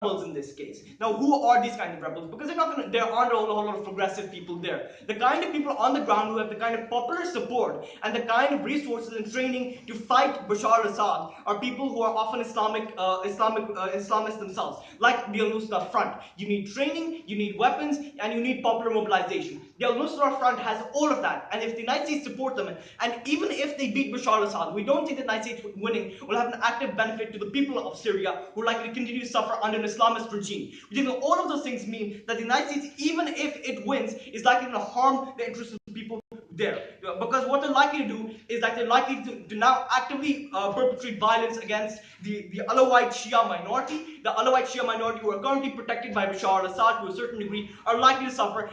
rebels in this case. Now, who are these kind of rebels? Because there aren't a whole lot of progressive people there. The kind of people on the ground who have the kind of popular support and the kind of resources and training to fight Bashar al-Assad are people who are often Islamists themselves, like the al-Nusra Front. You need training, you need weapons, and you need popular mobilization. The al-Nusra Front has all of that, and if the United States support them, and even if they beat Bashar al-Assad, we don't think the United States winning will have an active benefit to the people of Syria who are likely to continue to suffer under an Islamist regime. We think that all of those things mean that the United States, even if it wins, is likely to harm the interests of the people there. Because what they're likely to do is that they're likely to now actively perpetrate violence against the Alawite Shia minority. The Alawite Shia minority, who are currently protected by Bashar al-Assad to a certain degree, are likely to suffer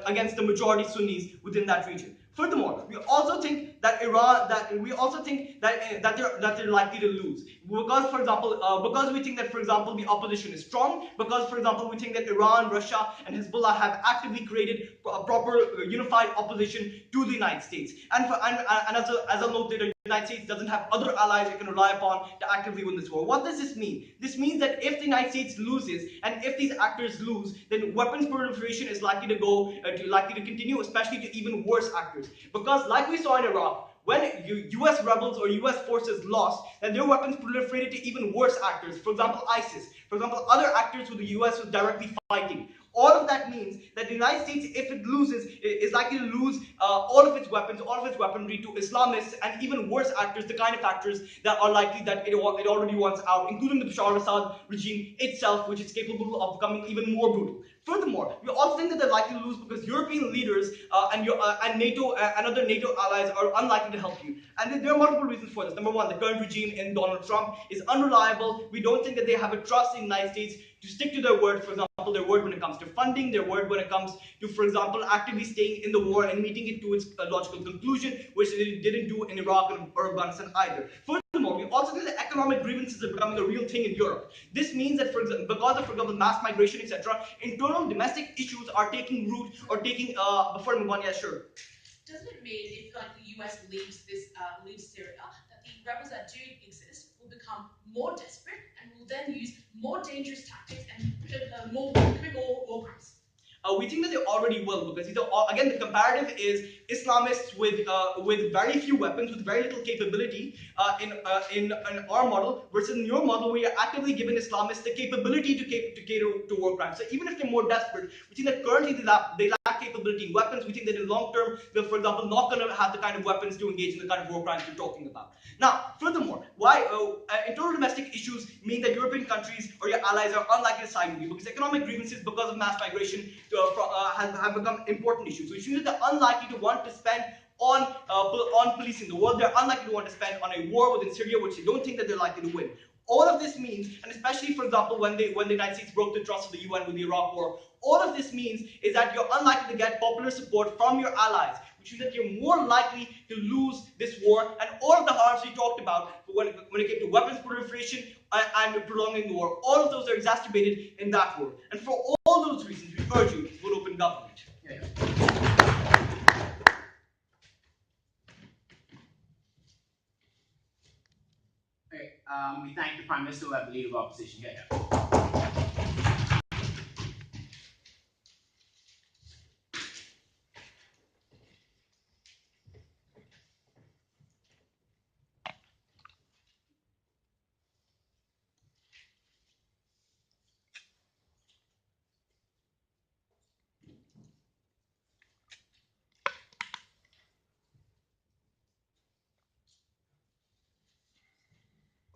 against the majority Sunnis within that region. Furthermore, we also think that they're likely to lose because, for example, because we think that, for example, the opposition is strong. Because, for example, we think that Iran, Russia, and Hezbollah have actively created a proper unified opposition to the United States. And as a note, the United States doesn't have other allies it can rely upon to actively win this war. What does this mean? This means that if the United States loses, and if these actors lose, then weapons proliferation is likely to continue, especially to even worse actors. Because, like we saw in Iraq, when US rebels or US forces lost, then their weapons proliferated to even worse actors. For example, ISIS. For example, other actors who the US was directly fighting. All of that means that the United States, if it loses, is likely to lose all of its weapons, all of its weaponry to Islamists and even worse actors, the kind of actors that are likely that it already wants out, including the Bashar al-Assad regime itself, which is capable of becoming even more brutal. Furthermore, we also think that they're likely to lose because European leaders and NATO and other NATO allies are unlikely to help you. And there are multiple reasons for this. Number one, the current regime in Donald Trump is unreliable. We don't think that they have a trust in the United States to stick to their word, for example, their word when it comes to funding, their word when it comes to, for example, actively staying in the war and meeting it to its logical conclusion, which they didn't do in Iraq or Afghanistan either. Furthermore, we also think that economic grievances are becoming a real thing in Europe. This means that, for example, because of, for example, mass migration, etc., internal domestic issues are taking root or taking, before I move on, yeah, sure. Doesn't it mean if like the US leaves Syria, that the rebels that do exist will become more desperate and will then use more dangerous tactics and commit more war crimes? We think that they already will, because again, the comparative is Islamists with very few weapons, with very little capability in our model, versus in your model where you're actively giving Islamists the capability to cater to war crimes. So even if they're more desperate, we think that currently they lack capability in weapons. We think that in long term, they're, for example, not going to have the kind of weapons to engage in the kind of war crimes we're talking about. Now, furthermore, why internal domestic issues mean that European countries or your allies are unlikely to side with you, because economic grievances because of mass migration have become important issues. Which means that they're unlikely to want to spend on policing the world. They're unlikely to want to spend on a war within Syria, which they don't think that they're likely to win. All of this means, and especially, for example, when the United States broke the trust of the UN with the Iraq War, all of this means is that you're unlikely to get popular support from your allies, which means that you're more likely to lose this war, and all of the harms we talked about when it came to weapons proliferation and prolonging the war, all of those are exacerbated in that war. And for all those reasons, we urge you to vote open government. We thank the Prime Minister, who have the leader of opposition.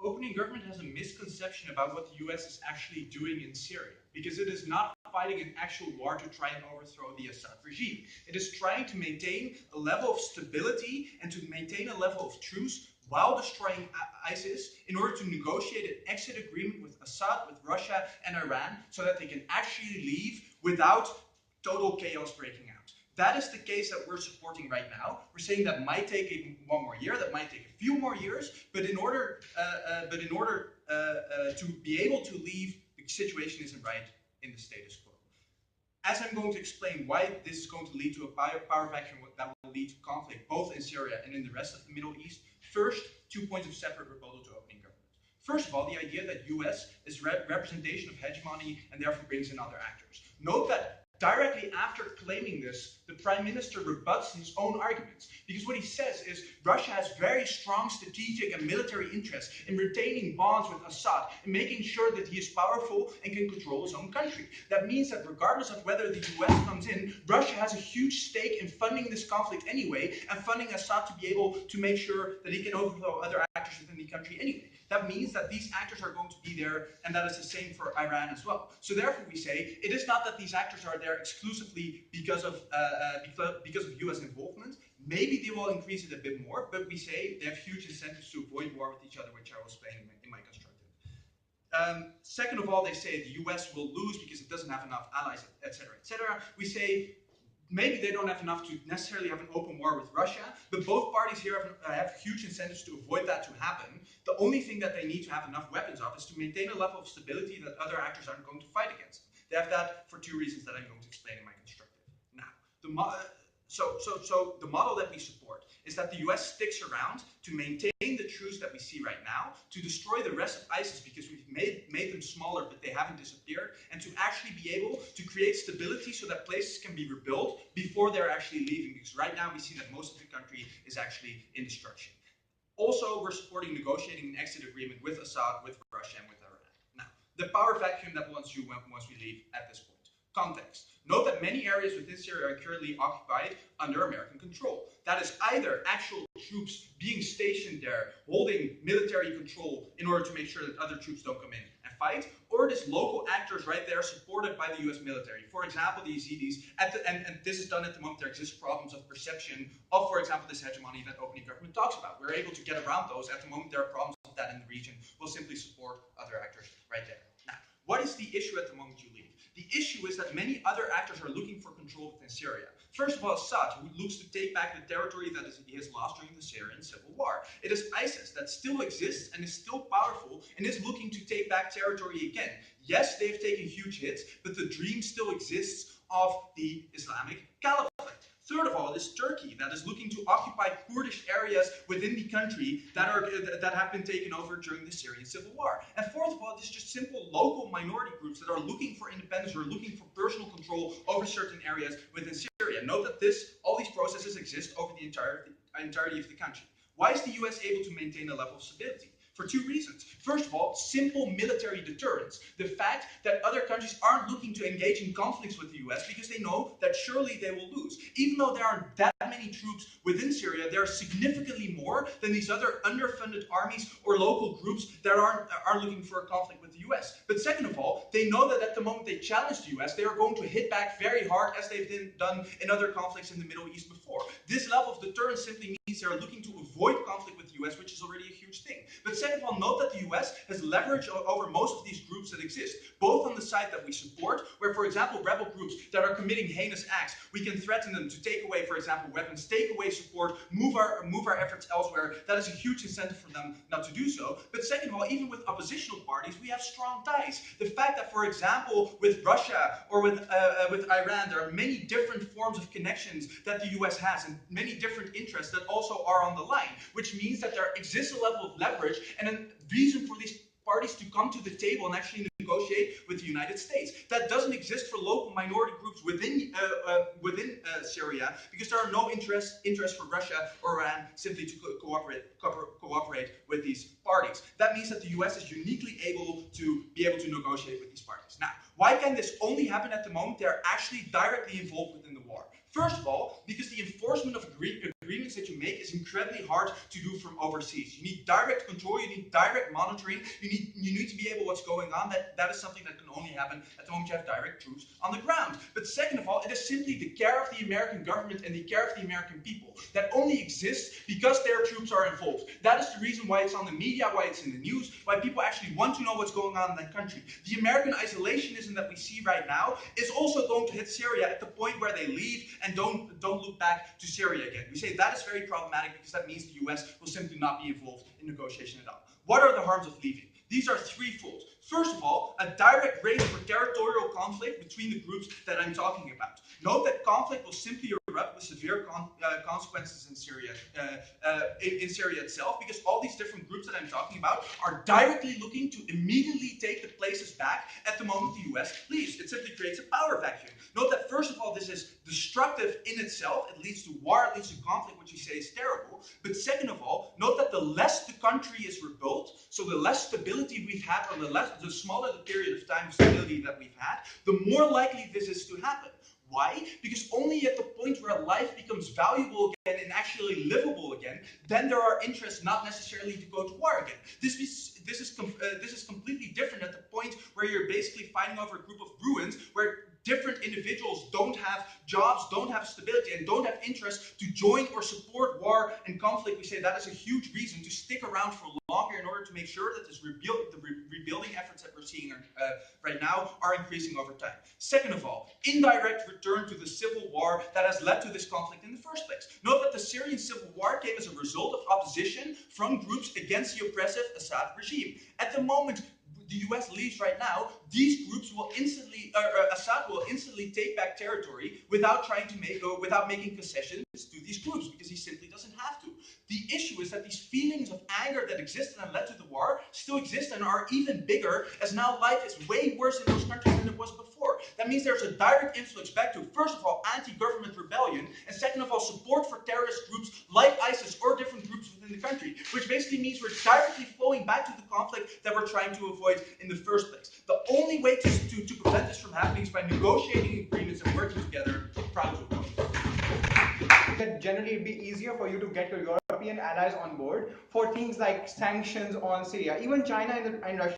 Opening government has a misconception about what the US is actually doing in Syria, because it is not fighting an actual war to try and overthrow the Assad regime. It is trying to maintain a level of stability and to maintain a level of truce while destroying ISIS in order to negotiate an exit agreement with Assad, with Russia and Iran, so that they can actually leave without total chaos breaking out. That is the case that we're supporting right now. We're saying that might take one more year, that might take a few more years, but in order to be able to leave, the situation isn't right in the status quo. As I'm going to explain why this is going to lead to a power vacuum that will lead to conflict both in Syria and in the rest of the Middle East, first, 2 points of separate rebuttal to opening government. First of all, the idea that US is representation of hegemony and therefore brings in other actors. Note that directly after claiming this, the Prime Minister rebuts his own arguments, because what he says is Russia has very strong strategic and military interests in retaining bonds with Assad and making sure that he is powerful and can control his own country. That means that regardless of whether the US comes in, Russia has a huge stake in funding this conflict anyway and funding Assad to be able to make sure that he can overthrow other actors within the country anyway. That means that these actors are going to be there, and that is the same for Iran as well. So therefore we say it is not that these actors are there exclusively because of US involvement. Maybe they will increase it a bit more, but we say they have huge incentives to avoid war with each other, which I will explain in my constructive. Second of all, they say the US will lose because it doesn't have enough allies, etc., etc. We say maybe they don't have enough to necessarily have an open war with Russia, but both parties here have huge incentives to avoid that to happen. The only thing that they need to have enough weapons of is to maintain a level of stability that other actors aren't going to fight against. They have that for two reasons that I'm going to explain in my constructive. Now, the model that we support is that the US sticks around to maintain the truce that we see right now, to destroy the rest of ISIS because we've made them smaller but they haven't disappeared, and to actually be able to create stability so that places can be rebuilt before they're actually leaving, because right now we see that most of the country is actually in destruction. Also, we're supporting negotiating an exit agreement with Assad, with Russia, and with Iran. Now, the power vacuum that will ensue once we leave at this point. Context. Note that many areas within Syria are currently occupied under American control. That is either actual troops being stationed there, holding military control in order to make sure that other troops don't come in and fight, or it is local actors right there supported by the US military. For example, the Yazidis, and this is done at the moment there exist problems of perception of, for example, this hegemony that opening government talks about. We're able to get around those. At the moment there are problems with that in the region. We'll simply support other actors right there. Now, what is the issue at the moment you leave? The issue is that many other actors are looking for control within Syria. First of all, Assad, who looks to take back the territory that he has lost during the Syrian civil war. It is ISIS that still exists and is still powerful and is looking to take back territory again. Yes, they've taken huge hits, but the dream still exists of the Islamic Caliphate. Third of all, it is Turkey that is looking to occupy Kurdish areas within the country that have been taken over during the Syrian civil war. And fourth of all, it is just simple local minority groups that are looking for independence or looking for personal control over certain areas within Syria. Note that all these processes exist over the entirety of the country. Why is the US able to maintain a level of stability? For two reasons. First of all, simple military deterrence. The fact that other countries aren't looking to engage in conflicts with the US because they know that surely they will lose. Even though there aren't that many troops within Syria, there are significantly more than these other underfunded armies or local groups that are looking for a conflict with the US. But second of all, they know that at the moment they challenge the US, they are going to hit back very hard as they've done in other conflicts in the Middle East before. This level of deterrence simply means they are looking to avoid conflict with the US, which is already a huge thing. But second of all, note that the US has leverage over most of these groups that exist, both on the side that we support, where, for example, rebel groups that are committing heinous acts, we can threaten them to take away, for example, weapons, take away support, move our efforts elsewhere. That is a huge incentive for them not to do so. But second of all, even with oppositional parties, we have strong ties. The fact that, for example, with Russia or with Iran, there are many different forms of connections that the US has and many different interests that also are on the line, which means that there exists a level of leverage and a reason for these parties to come to the table and actually negotiate with the United States. That doesn't exist for local minority groups within Syria, because there are no interests for Russia or Iran simply to cooperate with these parties. That means that the US is uniquely able to negotiate with these parties. Now, why can this only happen at the moment they are actually directly involved within the war? First of all, because the enforcement of agreements that you make is incredibly hard to do from overseas. You need direct control, you need direct monitoring, you need to be able what's going on. That is something that can only happen at the moment you have direct troops on the ground. But second of all, it is simply the care of the American government and the care of the American people that only exists because their troops are involved. That is the reason why it's on the media, why it's in the news, why people actually want to know what's going on in that country. The American isolationism that we see right now is also going to hit Syria at the point where they leave and don't look back to Syria again. We say that is very problematic because that means the US will simply not be involved in negotiation at all. What are the harms of leaving? These are threefold. First of all, a direct race for territorial conflict between the groups that I'm talking about. Note that conflict will simply with severe consequences in Syria, in Syria itself, because all these different groups that I'm talking about are directly looking to immediately take the places back at the moment the US leaves. It simply creates a power vacuum. Note that first of all, this is destructive in itself. It leads to war, it leads to conflict, which we say is terrible. But second of all, note that the less the country is rebuilt, so the less stability we've had, or the smaller the period of time of stability that we've had, the more likely this is to happen. Why? Because only at the point where life becomes valuable again and actually livable again, then there are interests not necessarily to go to war again. This is completely different at the point where you're basically fighting over a group of ruins, where different individuals don't have jobs, don't have stability, and don't have interest to join or support war and conflict. We say that is a huge reason to stick around for longer in order to make sure that the rebuilding efforts that we're seeing right now are increasing over time. Second of all, indirect return to the civil war that has led to this conflict in the first place. Note that the Syrian civil war came as a result of opposition from groups against the oppressive Assad regime. At the moment the US leaves right now, these groups will instantly, Assad will instantly take back territory without making concessions to these groups, because he simply doesn't have to. The issue is that these feelings of anger that existed and led to the war still exist and are even bigger, as now life is way worse in those countries than it was before. That means there's a direct influence back to, first of all, anti-government rebellion, and second of all, support for terrorist groups like ISIS or different groups within the country, which basically means we're directly flowing back to the conflict that we're trying to avoid in the first place. The only way to prevent this from happening is by negotiating agreements and working together. Proud to vote. That generally it'd be easier for you to get your European allies on board for things like sanctions on Syria. Even China and Russia,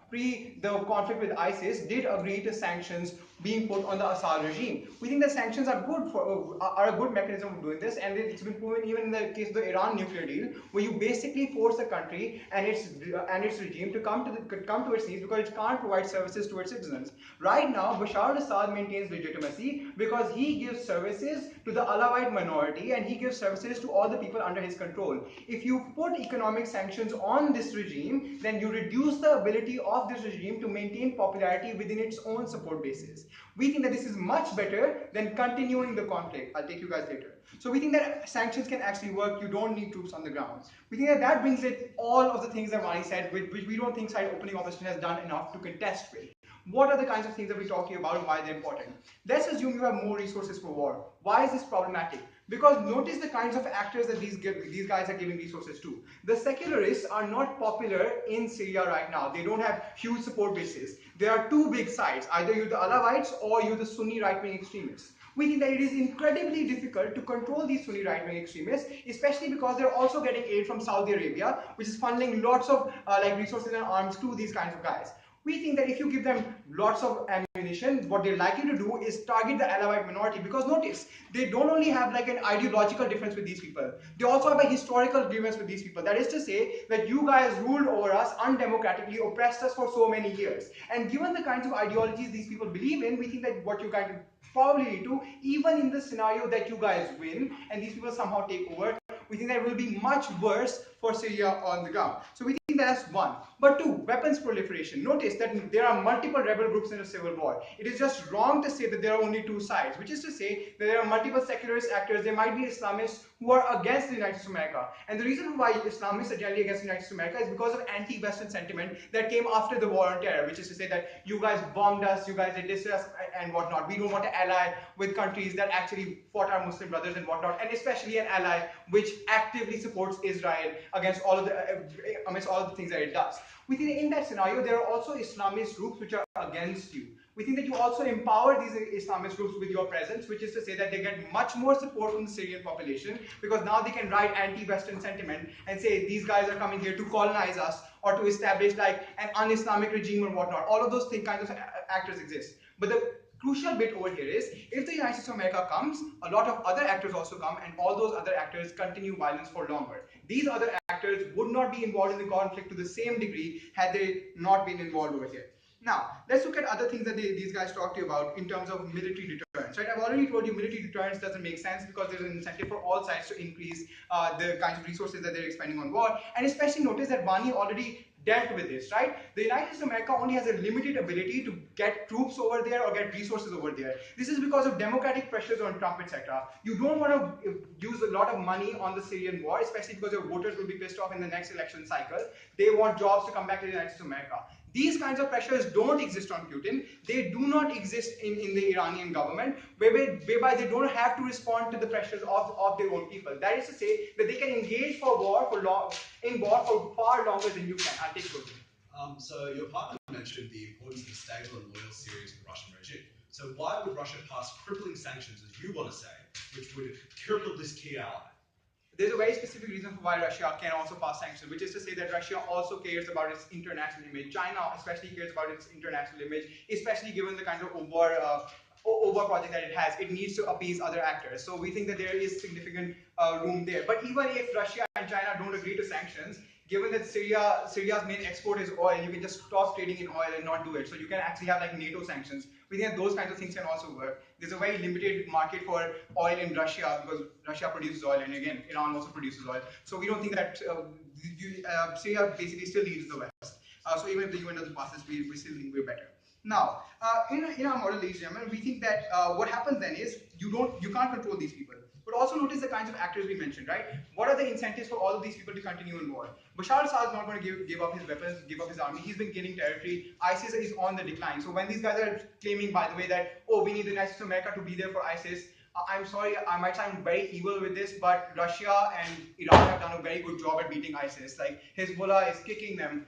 pre the conflict with ISIS, did agree to sanctions being put on the Assad regime. We think that sanctions are a good mechanism of doing this, and it's been proven even in the case of the Iran nuclear deal, where you basically force a country and its regime to come to its knees because it can't provide services to its citizens. Right now, Bashar al-Assad maintains legitimacy because he gives services to the Alawite minority and he gives services to all the people under his control. If you put economic sanctions on this regime, then you reduce the ability of this regime to maintain popularity within its own support bases. We think that this is much better than continuing the conflict. I'll take you guys later. So we think that sanctions can actually work. You don't need troops on the ground. We think that that brings it all of the things that Wani said, which we don't think side opening opposition has done enough to contest with. What are the kinds of things that we're talking about and why they're important? Let's assume you have more resources for war. Why is this problematic? Because notice the kinds of actors that these guys are giving resources to. The secularists are not popular in Syria right now. They don't have huge support bases. There are two big sides. Either you're the Alawites or you're the Sunni right-wing extremists. We think that it is incredibly difficult to control these Sunni right-wing extremists, especially because they're also getting aid from Saudi Arabia, which is funneling lots of resources and arms to these kinds of guys. We think that if you give them lots of ammunition, what they're likely to do is target the Alawite minority, because notice, they don't only have like an ideological difference with these people, they also have a historical grievance with these people. That is to say that you guys ruled over us undemocratically, oppressed us for so many years. And given the kinds of ideologies these people believe in, we think that what you guys probably need to, even in the scenario that you guys win and these people somehow take over, we think that it will be much worse for Syria on the ground. So we think that's one. But two, weapons proliferation. Notice that there are multiple rebel groups in a civil war. It is just wrong to say that there are only two sides, which is to say that there are multiple secularist actors. There might be Islamists who are against the United States of America. And the reason why Islamists are generally against the United States of America is because of anti-Western sentiment that came after the war on terror, which is to say that you guys bombed us, you guys did this to us and whatnot. We don't want to ally with countries that actually fought our Muslim brothers and whatnot, and especially an ally which actively supports Israel against all of the things that it does. We think that in that scenario, there are also Islamist groups which are against you. We think that you also empower these Islamist groups with your presence, which is to say that they get much more support from the Syrian population, because now they can write anti-Western sentiment and say these guys are coming here to colonize us or to establish like an un-Islamic regime or whatnot. All of those kinds of actors exist. But the crucial bit over here is, if the United States of America comes, a lot of other actors also come, and all those other actors continue violence for longer. These other actors would not be involved in the conflict to the same degree had they not been involved over here. Now, let's look at other things that these guys talked to you about in terms of military deterrence. Right? I've already told you military deterrence doesn't make sense because there's an incentive for all sides to increase the kinds of resources that they're expending on war. And especially notice that Wani already dealt with this, right? The United States of America only has a limited ability to get troops over there or get resources over there. This is because of democratic pressures on Trump, etc. You don't want to use a lot of money on the Syrian war, especially because your voters will be pissed off in the next election cycle. They want jobs to come back to the United States of America. These kinds of pressures don't exist on Putin. They do not exist in the Iranian government, whereby they don't have to respond to the pressures of their own people. That is to say that they can engage for war for far longer than you can. I'll take those. So your partner mentioned the importance of a stable and loyal Syria to the Russian regime. So why would Russia pass crippling sanctions, as you want to say, which would cripple this key ally? There's a very specific reason for why Russia can also pass sanctions, which is to say that Russia also cares about its international image. China especially cares about its international image, especially given the kind of over project that it has. It needs to appease other actors. So we think that there is significant room there. But even if Russia and China don't agree to sanctions, given that Syria's main export is oil, you can just stop trading in oil and not do it. So you can actually have like NATO sanctions. We think that those kinds of things can also work. There's a very limited market for oil in Russia because Russia produces oil, and again, Iran also produces oil. So we don't think that Syria basically still needs the West. So even if the UN doesn't pass this, we still think we're better. Now, in our model, ladies and gentlemen, we think that what happens then is you can't control these people. But also notice the kinds of actors we mentioned, right? What are the incentives for all of these people to continue in war? Bashar al-Assad is not going to give up his weapons, give up his army. He's been gaining territory. ISIS is on the decline. So when these guys are claiming, by the way, that, oh, we need the United States of America to be there for ISIS, I'm sorry, I might sound very evil with this, but Russia and Iran have done a very good job at beating ISIS. Like, Hezbollah is kicking them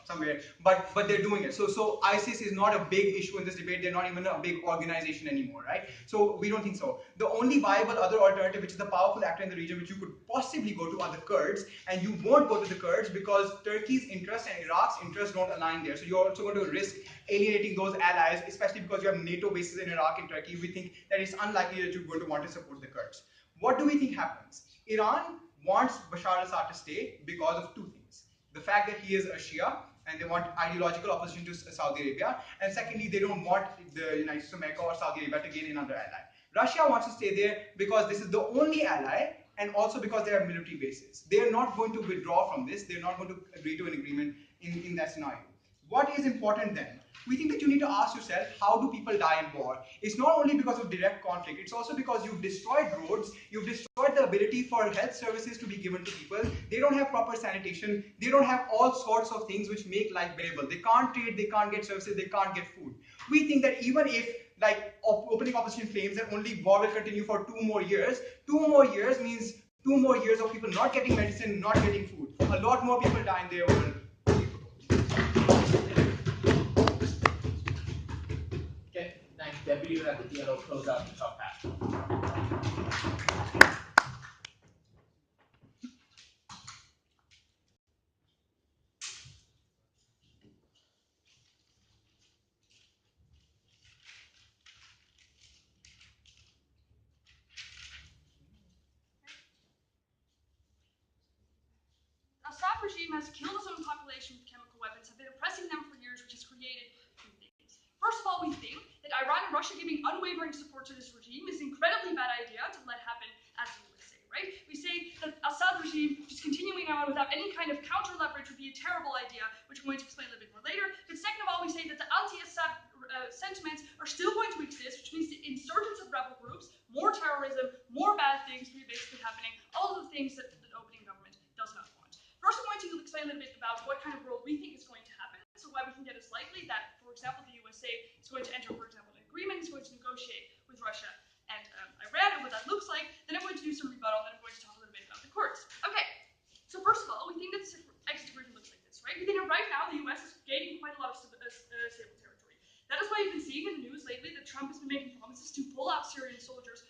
somewhere, but they're doing it. So ISIS is not a big issue in this debate. They're not even a big organization anymore, right? So we don't think so. The only viable other alternative, which is the powerful actor in the region, which you could possibly go to, are the Kurds, and you won't go to the Kurds because Turkey's interests and Iraq's interests don't align there. So you're also going to risk alienating those allies, especially because you have NATO bases in Iraq and Turkey. We think that it's unlikely that you're going to want to support the Kurds. What do we think happens? Iran wants Bashar al-Assad to stay because of two things. The fact that he is a Shia, and they want ideological opposition to Saudi Arabia, and secondly, they don't want the United States of America or Saudi Arabia to gain another ally. Russia wants to stay there because this is the only ally, and also because they have military bases. They are not going to withdraw from this. They're not going to agree to an agreement in that scenario. What is important then? We think that you need to ask yourself, how do people die in war? It's not only because of direct conflict, it's also because you've destroyed roads, you've destroyed the ability for health services to be given to people, they don't have proper sanitation, they don't have all sorts of things which make life bearable. They can't trade, they can't get services, they can't get food. We think that even if, like, opening opposition claims that only war will continue for 2 more years, 2 more years means 2 more years of people not getting medicine, not getting food. A lot more people die in their world. Deputy, at the DLO close out the top half. Assad regime has killed its own population with chemical weapons, have been oppressing them for years, which has created two things. First of all, we think that Iran and Russia giving unwavering support to this regime is an incredibly bad idea to let happen as the USA, right? We say that Assad regime just continuing on without any kind of counter leverage would be a terrible idea, which I'm going to explain a little bit more later. But second of all, we say that the anti-Assad sentiments are still going to exist, which means the insurgence of rebel groups, more terrorism, more bad things will be basically happening, all of the things that the opening government does not want. First, I'm going to explain a little bit about what kind of world we think is going to happen, so why we think that it's likely that, for example, the USA is going to enter, for example, an agreement, is going to negotiate with Russia and Iran, and what that looks like. Then I'm going to do some rebuttal, and I'm going to talk a little bit about the Kurds. Okay, so first of all, we think that this exit agreement looks like this, right? We think that right now the US is gaining quite a lot of stable territory. That is why you've been seeing in the news lately that Trump has been making promises to pull out Syrian soldiers,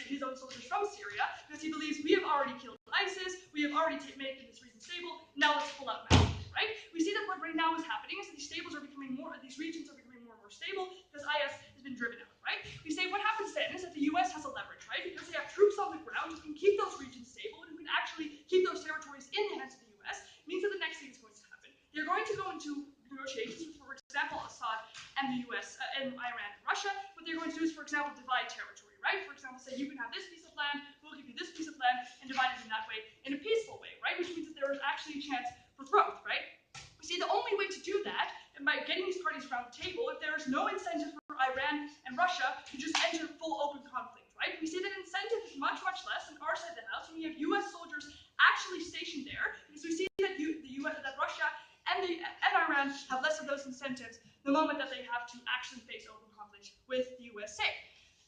his own soldiers from Syria, because he believes we have already killed ISIS, we have already made this region stable, now let's pull out now, right? We see that what right now is happening is that these regions are becoming more and more stable because IS has been driven out, right? We say what happens then is that the US has a leverage, right? Because they have troops on the ground who can keep those regions stable and who can actually keep those territories in the hands of the US. It means that the next thing is going to happen. They're going to go into negotiations with, for example, Assad and the US and Iran and Russia. What they're going to do is, for example, divide territory, right? For example, say you can have this piece of land, we'll give you this piece of land, and divide it in that way, in a peaceful way, right? Which means that there is actually a chance for growth, right? We See, the only way to do that, and by getting these parties around the table, if there is no incentive for Iran and Russia to just enter full open conflict, right? We see that incentive is much, much less on our side of the house when we have U.S. soldiers actually stationed there, because we see that that Russia and Iran have less of those incentives the moment that they have to actually face open conflict with the USA.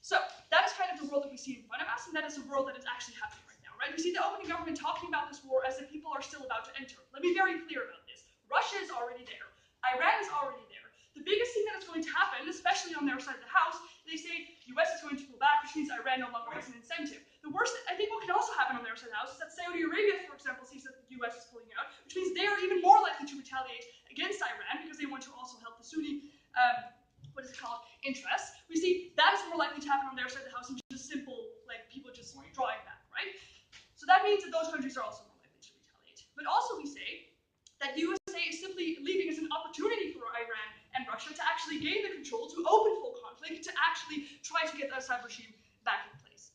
So that is kind of the world that we see in front of us, and that is the world that is actually happening right now, right? We see the opening government talking about this war as if people are still about to enter. Let me be very clear about this. Russia is already there. Iran is already there. The biggest thing that is going to happen, especially on their side of the house, they say the US is going to pull back, which means Iran no longer has an incentive. The worst, I think what can also happen on their side of the house is that Saudi Arabia, for example, sees that the US is pulling out, which means they are even more likely to retaliate against Iran because they want to also help the Sunni, interests. We see that is more likely to happen on their side of the house than just simple, like, people just drawing back, right? So that means that those countries are also more likely to retaliate. But also we say that the USA is simply leaving as an opportunity for Iran and Russia to actually gain the control, to open full conflict, to actually try to get the Assad regime back in place.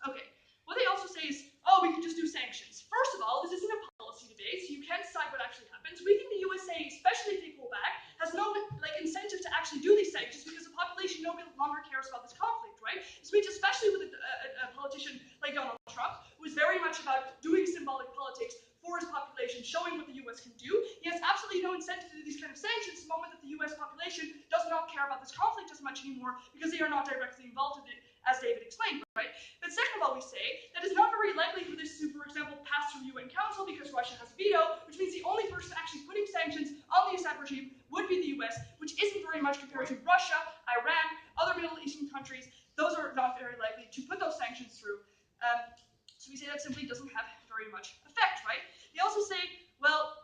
Okay, what they also say is, oh, we can just do sanctions. First of all, this isn't a policy debate, so you can't decide what actually happens. We think the USA, especially if they pull back, has no incentive to actually do these sanctions because the population no longer cares about this conflict, right? This means especially with a politician like Donald Trump, who is very much about doing symbolic politics for his population, showing what the US can do. He has absolutely no incentive to do these kind of sanctions the moment that the US population does not care about this conflict as much anymore because they are not directly involved in it, as David explained, right? But second of all, we say that it's not very likely for this to, for example, pass through UN Council because Russia has a veto, which means the only person actually putting sanctions on the Assad regime would be the US, which isn't very much compared to Russia, Iran, other Middle Eastern countries. Those are not very likely to put those sanctions through. So we say that simply doesn't have very much effect, right? They also say, well,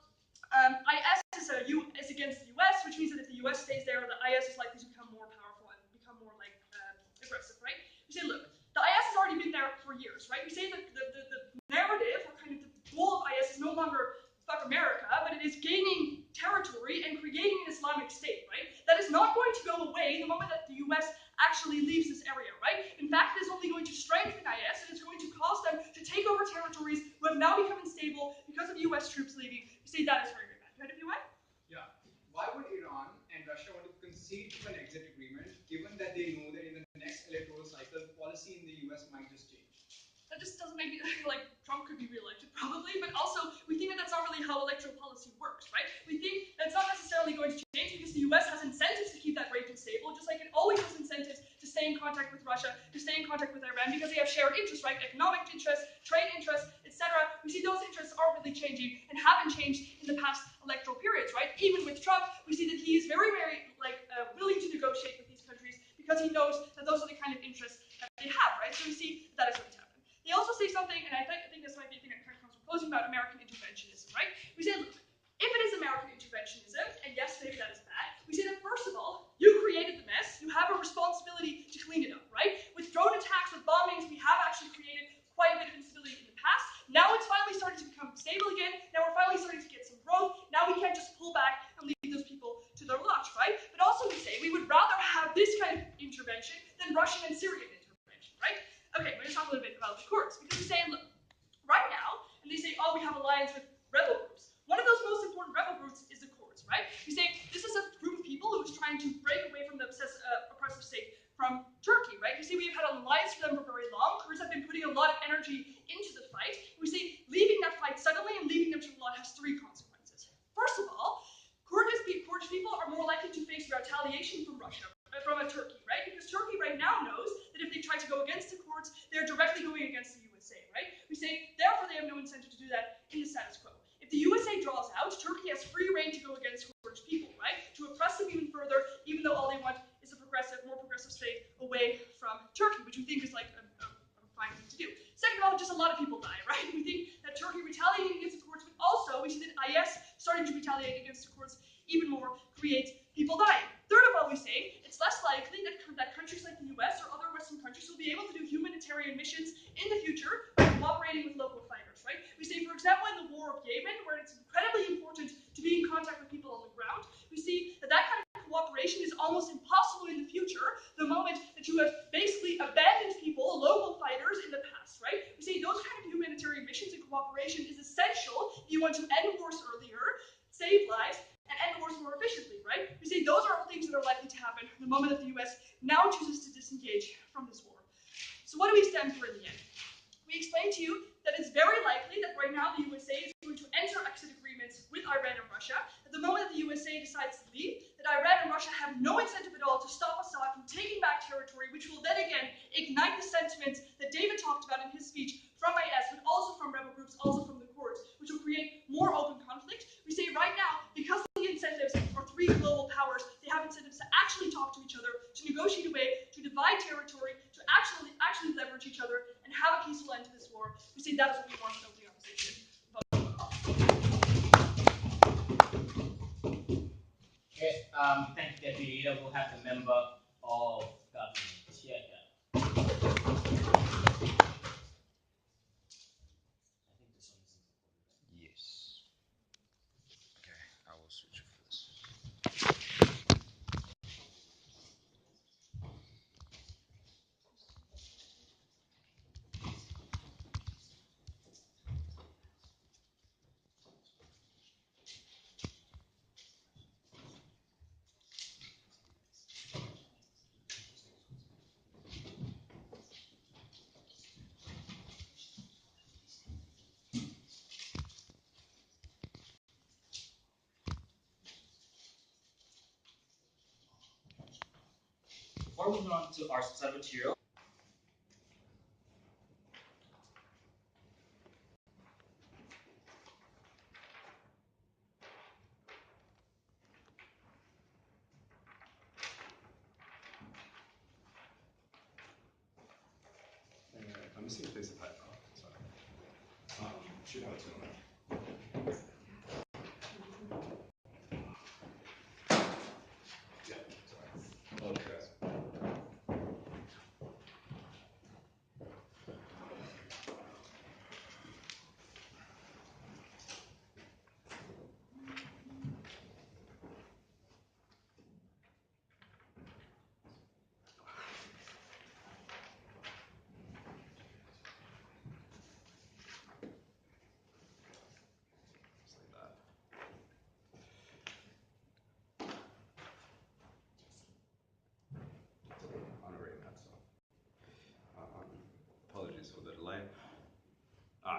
IS is against the US, which means that if the US stays there, the IS is likely to become more powerful and become more aggressive, right? We say, look, the IS has already been there for years, right? We say that the narrative, or kind of the goal of IS is no longer fuck America, but it is gaining territory and creating an Islamic state, right? That is not going to go away the moment that the US actually leaves this area, right? In fact, it is only going to strengthen IS, and it's going to cause them to take over territories who have now become unstable because of US troops leaving. We say that is very, very bad. If you want? Yeah. Why would Iran and Russia want to concede to an exit agreement, given that they know that in the next electoral cycle, policy in the US might just change? That just doesn't make me, like, Trump could be reelected probably, but also we think that that's not really how electoral policy works, right? We think that's not necessarily going to change because the US has incentives to keep that region stable, just like it always has incentives to stay in contact with Russia, to stay in contact with Iran, because they have shared interests, right? Economic interests, trade interests, etc. We see those interests aren't really changing and haven't changed in the past electoral periods, right? Even with Trump, we see that he is very, very, willing to negotiate with these countries because he knows that those are the kind of interests that they have, right? So we see that is going to happen. They also say something, and I think this might be a thing that kind of comes from closing, about American interventionism, right? We say, look, if it is American interventionism, and yes, maybe that is bad, we say that first of all, you created the mess, you have a responsibility to clean it up, right? With drone attacks, with bombings, we have actually created quite a bit of instability in the past. Now it's finally starting to become stable again. Now we're finally starting to get some growth. Now we can't just pull back and leave those people to their lot, right? But also we say we would rather have this kind of intervention than Russian and Syrian intervention, right? Okay, we're going to talk a little bit about the Kurds, because we say, look, right now, and they say, oh, we have alliance with rebel groups. One of those most important rebel groups is the Kurds, right? We say this is a group of people who is trying to break away from the oppressive state from Turkey, right? We see we've had an alliance for them for very long. Kurds have been putting a lot of energy into the fight. We say leaving that fight suddenly and leaving them to the lot has three consequences. First of all, Kurdish people are more likely to face retaliation from Russia, from Turkey, right? Because Turkey right now knows that if they try to go against the Kurds, they're directly going against the USA, right? We say, therefore, they have no incentive to do that in the status quo. If the USA draws out, Turkey has free reign to go against Kurdish people, right? To oppress them even further, even though all they want is a more progressive state away from Turkey, which we think is like a fine thing to do. Second of all, just a lot of people die, right? We think that Turkey retaliating against the Kurds, but also we see that IS starting to retaliate against the Kurds even more, creates people dying. Third of all, we say it's less likely that countries like the US or other Western countries will be able to do humanitarian missions in the future by cooperating with local fighters, right? We say, for example, in the war of Yemen, where it's incredibly important to be in contact with people on the ground, we see that that kind of cooperation is almost impossible in the future, the moment that you have basically abandoned people, local fighters, in the past, right? We say those kind of humanitarian missions and cooperation is essential if you want to end wars earlier, save lives, and the US now chooses to disengage from this war. So what do we stand for in the end? We explained to you that it's very likely that right now the USA is going to enter exit agreements with Iran and Russia. At the moment that the USA decides to leave, that Iran and Russia have no incentive at all to stop Assad from taking back territory, which will then again ignite the sentiments that David talked about in his speech from IS, but also from rebel groups, also from the courts, which will create more open conflict. We say right now, because the incentives are three global powers, they have incentives to actually talk to each other, to negotiate a way to divide territory, to actually leverage each other, and have a peaceful end to this war. We say that is what we want from the opposition. Okay, thank you, Deputy Leader. We'll have the member of government here. I think this one is important. Yes. Okay, I will switch for this. Before moving on to our set of material, I'm missing a piece of paper. Sorry. Should have it somewhere. Yeah, sorry. Okay. Just like that. I'm reading that stuff. Apologies for the delay.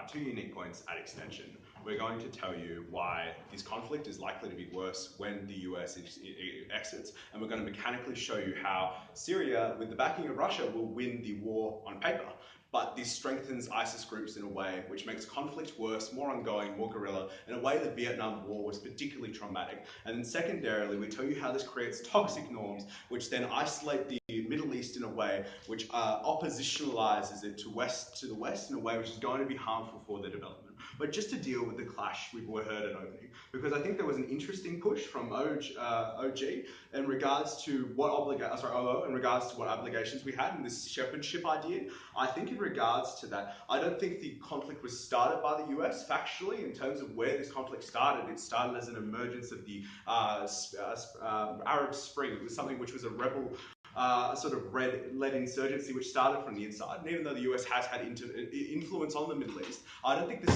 Two unique points at extension. We're going to tell you why this conflict is likely to be worse when the US exits, and we're going to mechanically show you how Syria, with the backing of Russia, will win the war on paper. But this strengthens ISIS groups in a way which makes conflict worse, more ongoing, more guerrilla, in a way the Vietnam War was particularly traumatic. And then secondarily, we tell you how this creates toxic norms, which then isolate the Middle East in a way which oppositionalizes it to the West in a way which is going to be harmful for their development. But just to deal with the clash we heard at opening, because I think there was an interesting push from OG in regards to what obligations we had in this shepherdship idea. I think in regards to that, I don't think the conflict was started by the US factually in terms of where this conflict started. It started as an emergence of the Arab Spring. It was something which was a rebel sort of led insurgency which started from the inside. And even though the US has had influence on the Middle East, I don't think the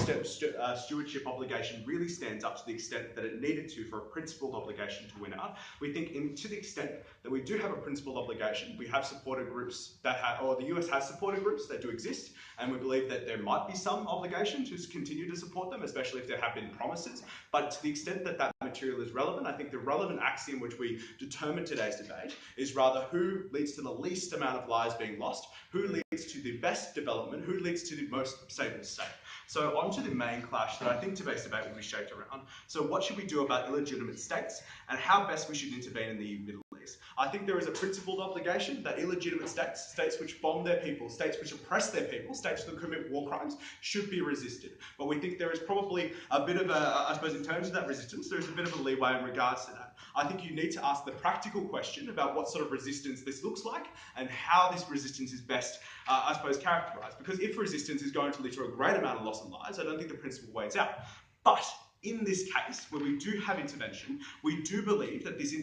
stewardship obligation really stands up to the extent that it needed to for a principled obligation to win out. We think to the extent that we do have a principled obligation, we have supported groups or the US has supported groups that do exist, and we believe that there might be some obligation to continue to support them, especially if there have been promises. But to the extent that that material is relevant, I think the relevant axiom which we determine today's debate is rather who leads to the least amount of lives being lost, who leads to the best development, who leads to the most stable state. So on to the main clash that I think today's debate will be shaped around. So what should we do about illegitimate states, and how best we should intervene in the Middle East? I think there is a principled obligation that illegitimate states, states which bomb their people, states which oppress their people, states that commit war crimes, should be resisted. But we think there is probably a bit of I suppose in terms of that resistance, there is a bit of a leeway in regards to that. I think you need to ask the practical question about what sort of resistance this looks like and how this resistance is best, I suppose, characterised. Because if resistance is going to lead to a great amount of loss of lives, I don't think the principle weighs out. But in this case, where we do have intervention, we do believe that this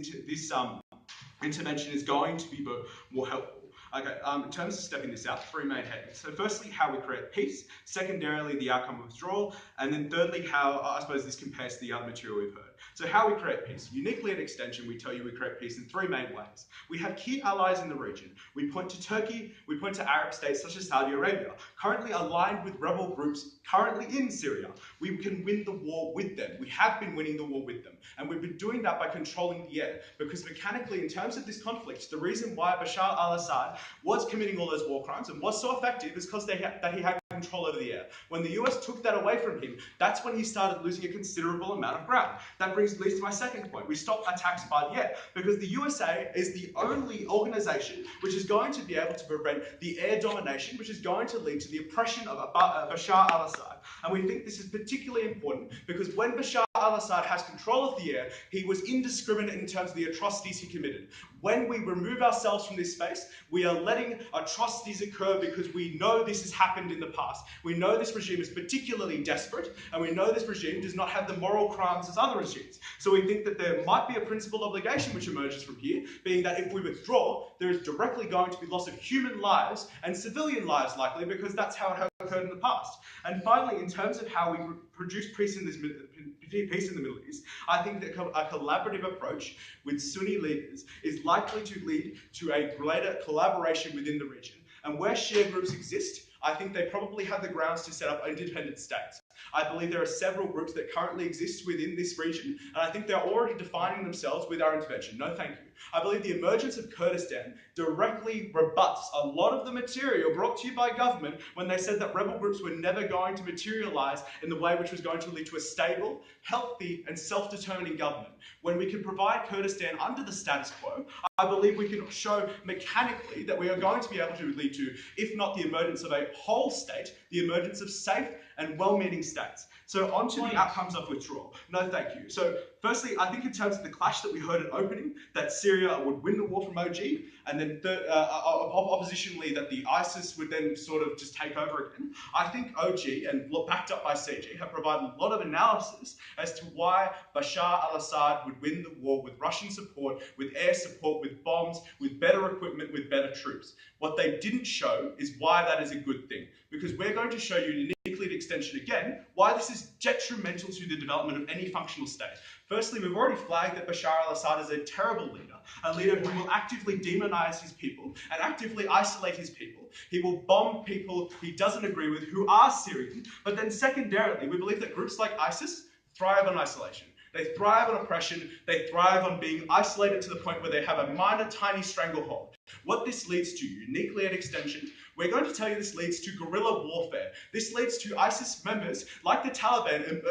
intervention is going to be more helpful. Okay, in terms of stepping this out, three main headings. So firstly, how we create peace. Secondarily, the outcome of withdrawal. And then thirdly, how, I suppose, this compares to the other material we've heard. So how we create peace? Uniquely at Extension, we tell you we create peace in three main ways. We have key allies in the region. We point to Turkey, we point to Arab states such as Saudi Arabia, currently aligned with rebel groups currently in Syria. We can win the war with them. We have been winning the war with them. And we've been doing that by controlling the air. Because mechanically, in terms of this conflict, the reason why Bashar al-Assad was committing all those war crimes and was so effective is because he had control over the air. When the US took that away from him, that's when he started losing a considerable amount of ground. That leads to my second point. We stopped attacks by the air because the USA is the only organization which is going to be able to prevent the air domination, which is going to lead to the oppression of Bashar al-Assad. And we think this is particularly important because when Bashar al-Assad has control of the air, he was indiscriminate in terms of the atrocities he committed. When we remove ourselves from this space, we are letting atrocities occur because we know this has happened in the past. We know this regime is particularly desperate, and we know this regime does not have the moral crimes as other regimes. So we think that there might be a principled obligation which emerges from here, being that if we withdraw, there is directly going to be loss of human lives and civilian lives likely, because that's how it has occurred in the past. And finally, in terms of how we produce peace in the Middle East, I think that a collaborative approach with Sunni leaders is likely to lead to a greater collaboration within the region. And where Shia groups exist, I think they probably have the grounds to set up independent states. I believe there are several groups that currently exist within this region, and I think they're already defining themselves with our intervention. No, thank you. I believe the emergence of Kurdistan directly rebuts a lot of the material brought to you by government when they said that rebel groups were never going to materialize in the way which was going to lead to a stable, healthy, and self-determining government. When we can provide Kurdistan under the status quo, I believe we can show mechanically that we are going to be able to lead to, if not the emergence of a whole state, the emergence of safe and well-meaning states. So on to the outcomes of withdrawal. No, thank you. So firstly, I think in terms of the clash that we heard at opening, that Syria would win the war from OG, and then oppositionally that the ISIS would then sort of just take over again. I think OG, and backed up by CG, have provided a lot of analysis as to why Bashar al-Assad would win the war with Russian support, with air support, with bombs, with better equipment, with better troops. What they didn't show is why that is a good thing, because we're going to show you uniquely at Extension again why this is detrimental to the development of any functional state. Firstly, we've already flagged that Bashar al-Assad is a terrible leader, a leader who will actively demonize his people and actively isolate his people. He will bomb people he doesn't agree with who are Syrian, but then secondarily, we believe that groups like ISIS thrive on isolation. They thrive on oppression, they thrive on being isolated to the point where they have a minor, tiny stranglehold. What this leads to, uniquely at Extension, we're going to tell you this leads to guerrilla warfare. This leads to ISIS members, like the Taliban,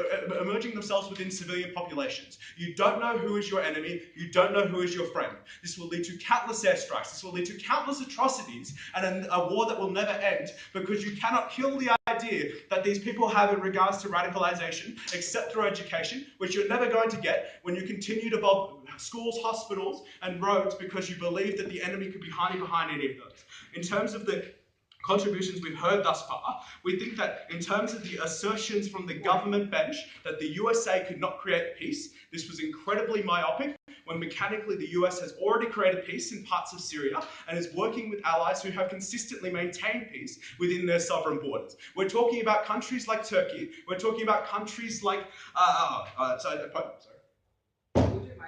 emerging themselves within civilian populations. You don't know who is your enemy, you don't know who is your friend. This will lead to countless airstrikes, this will lead to countless atrocities, and a war that will never end, because you cannot kill the idea that these people have in regards to radicalization, except through education, which you're never going to get when you continue to bomb schools, hospitals, and roads because you believe that the enemy could be hiding behind any of those. In terms of the contributions we've heard thus far, we think that in terms of the assertions from the government bench that the USA could not create peace, this was incredibly myopic, when mechanically the US has already created peace in parts of Syria and is working with allies who have consistently maintained peace within their sovereign borders. We're talking about countries like Turkey, we're talking about countries like, My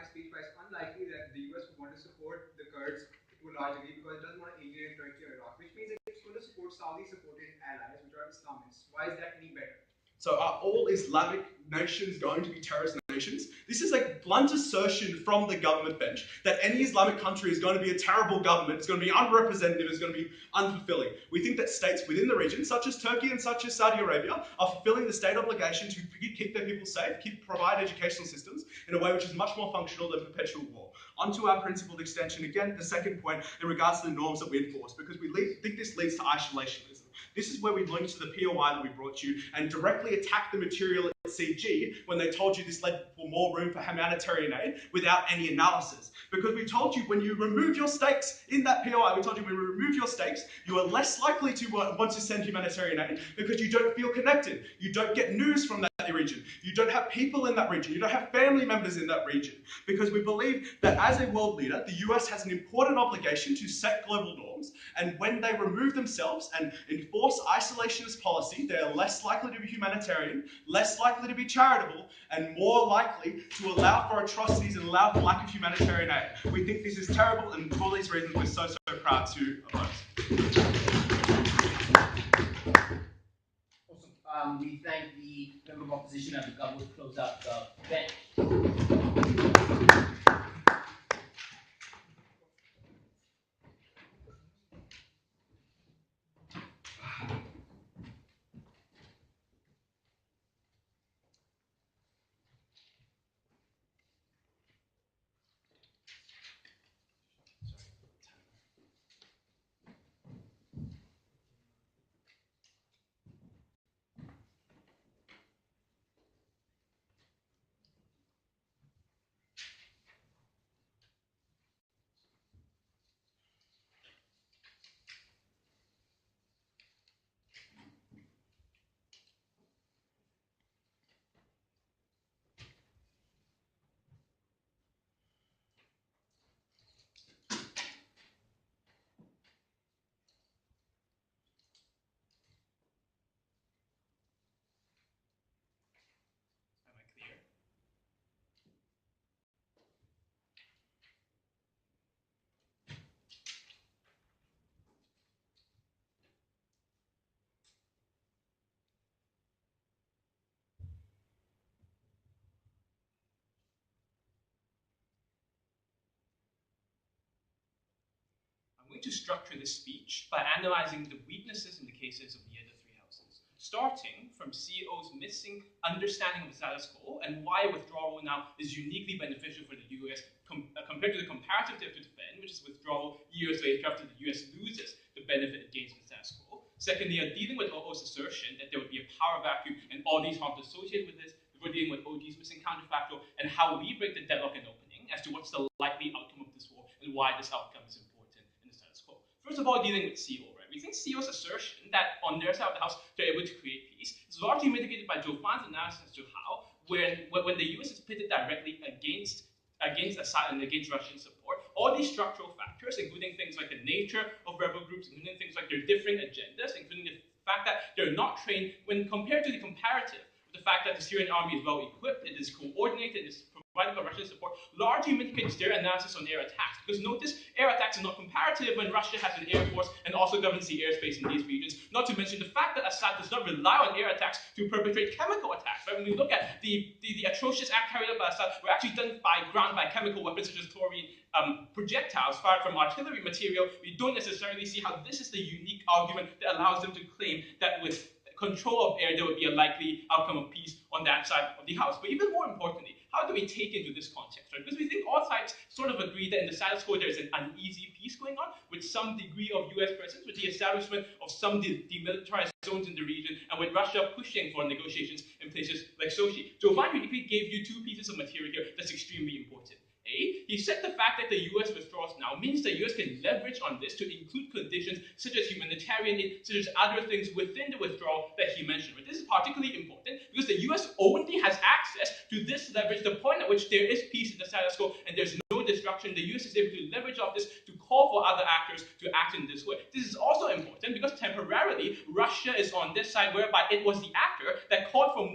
speech was unlikely that the US would want to support the Kurds to a large degree because it doesn't want to alienate Turkey or Iraq, which means it's going to support Saudi-supported allies, which are Islamists. Why is that any better? So are all Islamic nations going to be terrorist nations? This is a blunt assertion from the government bench that any Islamic country is going to be a terrible government, it's going to be unrepresentative, it's going to be unfulfilling. We think that states within the region, such as Turkey and such as Saudi Arabia, are fulfilling the state obligation to keep their people safe, provide educational systems in a way which is much more functional than perpetual war. Onto our principled extension, again, the second point in regards to the norms that we enforce, because we think this leads to isolationism. This is where we link to the POI that we brought you and directly attack the material at CG when they told you this led for more room for humanitarian aid without any analysis. Because we told you when you remove your stakes in that POI, we told you when you remove your stakes, you are less likely to want to send humanitarian aid because you don't feel connected. You don't get news from that region. You don't have people in that region. You don't have family members in that region. Because we believe that as a world leader, the US has an important obligation to set global norms, and when they remove themselves and enforce isolationist policy, they are less likely to be humanitarian, less likely to be charitable, and more likely directly to allow for atrocities and allow for lack of humanitarian aid. We think this is terrible, and for all these reasons we're so proud to oppose. Awesome. We thank the member of opposition and the government to close out the event. I'm going to structure this speech by analyzing the weaknesses in the cases of the other three houses, starting from CEO's missing understanding of the status quo and why withdrawal now is uniquely beneficial for the US compared to the comparative dip to defend, which is withdrawal years later after the US loses the benefit it gains from the status quo. Secondly, dealing with OO's assertion that there would be a power vacuum and all these harms associated with this. We're dealing with OG's missing counterfactual and how we break the deadlock and opening as to what's the likely outcome of this war and why this outcome is important in the status quo. First of all, dealing with CEO, right? We think CEO's assertion that on their side of the house they're able to create peace is largely mitigated by Joe Van's analysis as to how, when the US is pitted directly against Assad and against Russian support, all these structural factors, including things like the nature of rebel groups, including things like their differing agendas, including the fact that they're not trained, when compared to the comparative, the fact that the Syrian army is well equipped, it is coordinated, it is provided by Russian support, largely mitigates their analysis on air attacks. Because notice, air attacks are not comparative when Russia has an air force and also governs the airspace in these regions. Not to mention the fact that Assad does not rely on air attacks to perpetrate chemical attacks. Right? When we look at the atrocious act carried out by Assad, were actually done by ground by chemical weapons such as chlorine projectiles fired from artillery material. We don't necessarily see how this is the unique argument that allows them to claim that with control of air, there would be a likely outcome of peace on that side of the house. But even more importantly, how do we take into this context, right? Because we think all sides sort of agree that in the status quo there is an uneasy peace going on with some degree of US presence, with the establishment of some demilitarized zones in the region, and with Russia pushing for negotiations in places like Sochi. Joe Van uniquely gave you two pieces of material here that's extremely important. He said the fact that the US withdraws now means the US can leverage on this to include conditions such as humanitarian aid, such as other things within the withdrawal that he mentioned. But this is particularly important because the US only has access to this leverage, the point at which there is peace in the status quo and there's no destruction. The US is able to leverage off this to call for other actors to act in this way. This is also important because temporarily Russia is on this side, whereby it was the actor that called for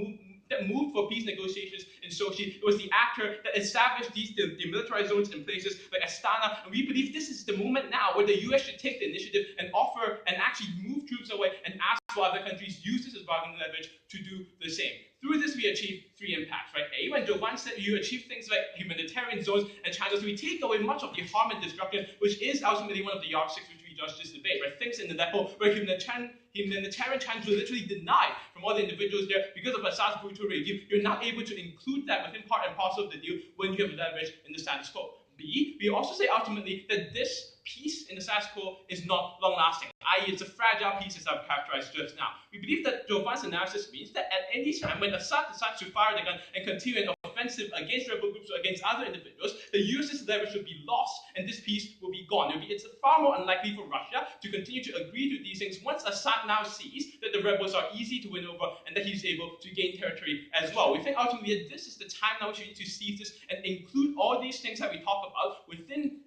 that moved for peace negotiations in Sochi. It was the actor that established these demilitarized zones in places like Astana. And we believe this is the moment now where the US should take the initiative and offer and actually move troops away and ask for other countries use this as bargaining leverage to do the same. Through this, we achieve three impacts, right? A, when Joe Van said you achieve things like humanitarian zones and channels, we take away much of the harm and destruction, which is ultimately one of the yardsticks which we judge this debate, right? Things in the depot where humanitarian channels were literally denied from all the individuals there because of Assad's brutal regime. You're now able to include that within part and parcel of the deal when you have leverage in the status quo. B, we also say ultimately that this peace in the status quo is not long-lasting, i.e. it's a fragile peace as I've characterized just now. We believe that Joe Van's analysis means that at any time when Assad decides to fire the gun and continue an offensive against rebel groups or against other individuals, the US's leverage will be lost and this peace will be gone. It's far more unlikely for Russia to continue to agree to these things once Assad now sees that the rebels are easy to win over and that he's able to gain territory as well. We think ultimately that this is the time now which we need to seize this and include all these things that we talk about within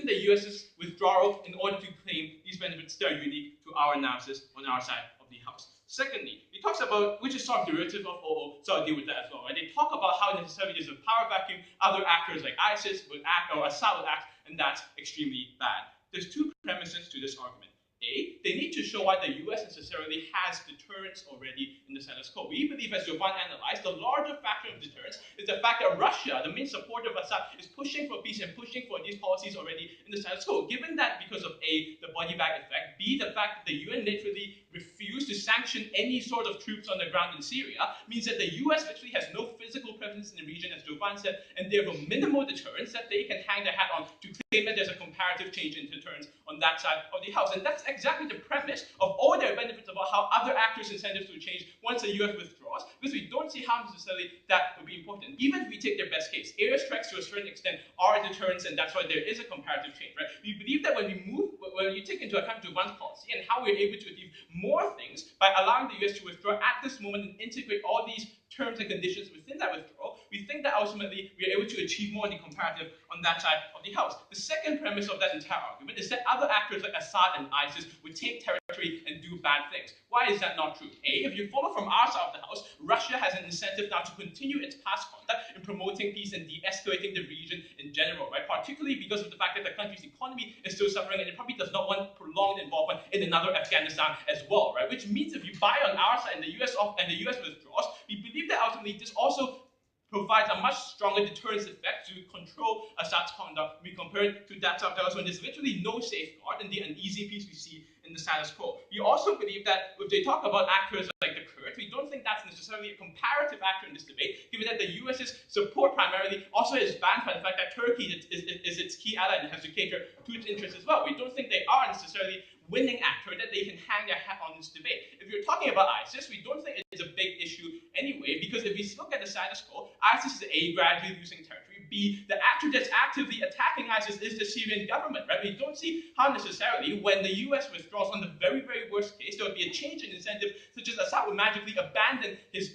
the US's withdrawal in order to claim these benefits that are unique to our analysis on our side of the house. Secondly, it talks about, which is sort of derivative of OO, so I'll deal with that as well, right? They talk about how necessarily there's a power vacuum, other actors like ISIS would act, or Assad would act, and that's extremely bad. There's two premises to this argument. A, they need to show why the US necessarily has deterrence already in the status quo. We believe, as Jovan analyzed, the larger factor of deterrence is the fact that Russia, the main supporter of Assad, is pushing for peace and pushing for these policies already in the status quo. Given that because of A, the body bag effect, B, the fact that the UN literally refused to sanction any sort of troops on the ground in Syria, means that the US literally has no physical presence in the region, as Jovan said, and therefore minimal deterrence that they can hang their hat on to claim that there's a comparative change in deterrence on that side of the house. And that's exactly the premise of all their benefits about how other actors' incentives will change once the US withdraws, because we don't see how necessarily that would be important. Even if we take their best case, airstrikes to a certain extent are a deterrence, and that's why there is a comparative change, right? We believe that when you take into account Jovan's policy and how we're able to achieve more things by allowing the US to withdraw at this moment and integrate all these terms and conditions within that withdrawal, we think that ultimately we are able to achieve more in the comparative on that side of the house. The second premise of that entire argument is that other actors like Assad and ISIS would take territory and do bad things. Why is that not true? A, if you follow from our side of the house, Russia has an incentive now to continue its past conduct in promoting peace and de-escalating the region in general, right? Particularly because of the fact that the country's economy is still suffering and it probably does not want prolonged involvement in another Afghanistan as well, right? Which means if you buy on our side and the US withdraws, we believe that ultimately this also provides a much stronger deterrence effect to control Assad's conduct when we compare it to that side of the house when there's literally no safeguard and the uneasy peace we see in the status quo. We also believe that if they talk about actors like the Kurds, we don't think that's necessarily a comparative actor in this debate, given that the US's support primarily also is banned by the fact that Turkey is its key ally and has to cater to its interests as well. We don't think they are necessarily winning actor that they can hang their hat on this debate. If you're talking about ISIS, we don't think it's a big issue anyway, because if we look at the status quo, ISIS is A, gradually losing territory, B, the actor that's actively attacking ISIS is the Syrian government, right? We don't see how necessarily, when the US withdraws on the very, very worst case, there would be a change in incentive, such as Assad would magically abandon his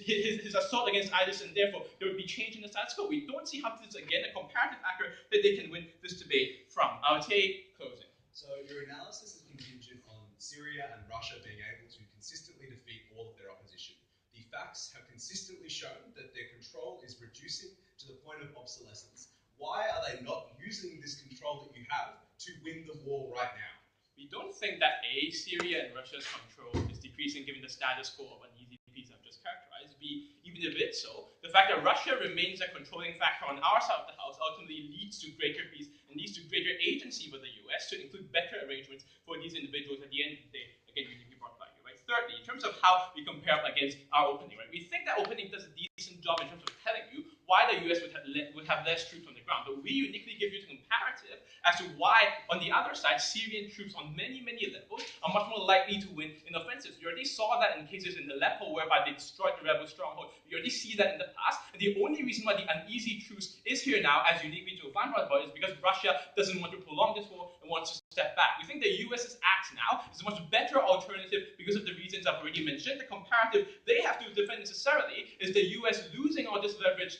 assault against ISIS, and therefore there would be change in the status quo. We don't see how this is, again, a comparative actor that they can win this debate from. I'll take closing. So your analysis is contingent on Syria and Russia being able to consistently defeat all of their opposition. The facts have consistently shown that their control is reducing to the point of obsolescence. Why are they not using this control that you have to win the war right now? We don't think that A, Syria and Russia's control is decreasing given the status quo of uneasy peace I've just characterized. B, even if it's so, the fact that Russia remains a controlling factor on our side of the house ultimately leads to greater peace and leads to greater agency for the US to include better arrangements for these individuals at the end of the day. Again, we brought back here, right? Thirdly, in terms of how we compare up against our opening, right? We think that opening does a decent job in terms of telling you why the US would have less troops on the ground, but we uniquely give you the comparative as to why, on the other side, Syrian troops on many, many levels are much more likely to win in offensives. We already saw that in cases in Aleppo whereby they destroyed the rebel stronghold. We already see that in the past, and the only reason why the uneasy truce is here now, as uniquely to Van brought is because Russia doesn't want to prolong this war and wants to step back. We think the US's act now is a much better alternative because of the reasons I've already mentioned. The comparative they have to defend necessarily is the US losing all this leverage